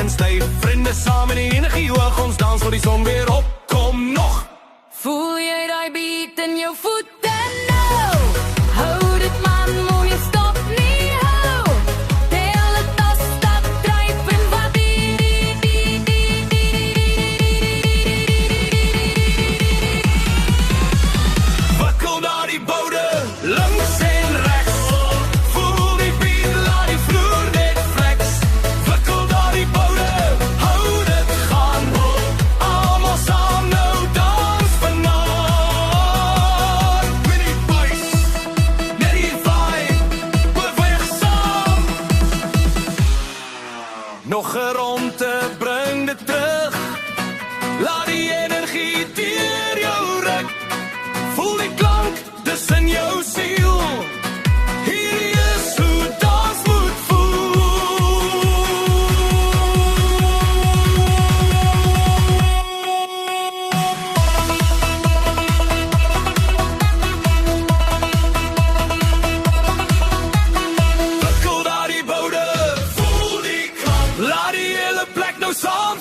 en styf. Vriende saam in die energie hoog, ons dans tot die son weer op. Kom nog. Voel jy die beat in jou voete nou? Hou dit man, moenie stop nie, hou. Tel het as stap, dryf en wat Wakkel daar die boude, links en rechts. Voel die beat, laat die vloer net flex. Wakkel daar die boude, hou dit gaan. Almal saam nou dans vanaand. Met die bass, met die vibe, beweeg saam. Nog 'n ronde, bring dit terug. Laat die energie deur jou ruk. Voel die klank, dis in jou siel. Hierdie is hoe dans moet voel. Wakkel daar die boude, voel die klank. Laat die hele plek nou saam